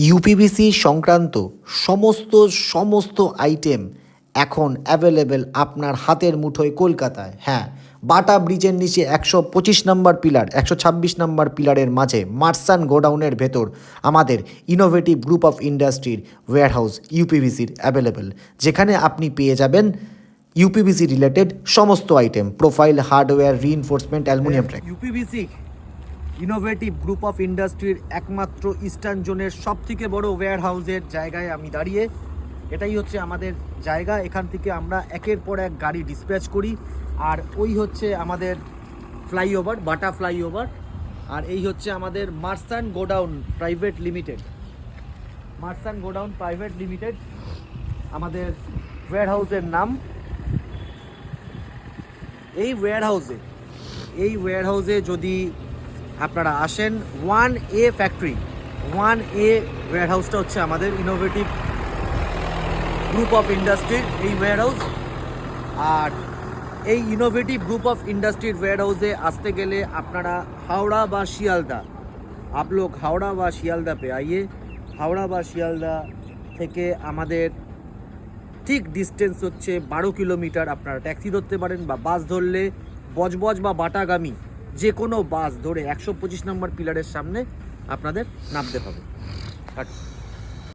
UPVC সংক্রান্ত সমস্ত item এখন অ্যাভেলেবেল আপনার হাতের মুঠোয় কলকাতায়। হ্যাঁ, বাটা ব্রিজের নিচে 125 নম্বর পিলার, 126 নম্বর পিলারের মাঝে মার্সান গোডাউনের ভেতর আমাদের ইনোভেটিভ গ্রুপ অফ ইন্ডাস্ট্রির ওয়্যারহাউস ইউপিভিসির অ্যাভেলেবেল, যেখানে আপনি পেয়ে যাবেন ইউপিভিসি রিলেটেড সমস্ত item, profile, hardware, reinforcement, aluminium track. UPVC innovative group of ইন্ডাস্ট্রির একমাত্র ইস্টার্ন জোনের সবথেকে বড় ওয়্যার হাউসের জায়গায় আমি দাঁড়িয়ে। এটাই হচ্ছে আমাদের জায়গা। এখান থেকে আমরা একের পর এক গাড়ি ডিসপ্যাচ করি। আর ওই হচ্ছে আমাদের ফ্লাইওভার, বাটা ফ্লাইওভার। আর এই হচ্ছে আমাদের Martian godown private limited, Martian godown private limited আমাদের ওয়্যার হাউসের নাম। এই ওয়্যার হাউসে যদি আপনারা আসেন, 1A ফ্যাক্টরি, 1A ওয়্যার হাউসটা হচ্ছে আমাদের ইনোভেটিভ গ্রুপ অফ ইন্ডাস্ট্রির এই ওয়্যার হাউস। আর এই ইনোভেটিভ গ্রুপ অফ ইন্ডাস্ট্রির ওয়্যার হাউসে আসতে গেলে আপনারা हावड़ा বা শিয়ালদা, आप लोग हावड़ा বা শিয়ালদা पे आइए। हावड़ा বা শিয়ালদা থেকে আমাদের ঠিক ডিস্টেন্স হচ্ছে 12 কিলোমিটার। আপনারা ট্যাক্সি ধরতে পারেন বা বাস ধরলে বজবজ বা বাটাগামী যে কোনো বাস ধরে 125 নম্বর পিলারের সামনে আপনাদের নামতে হবে।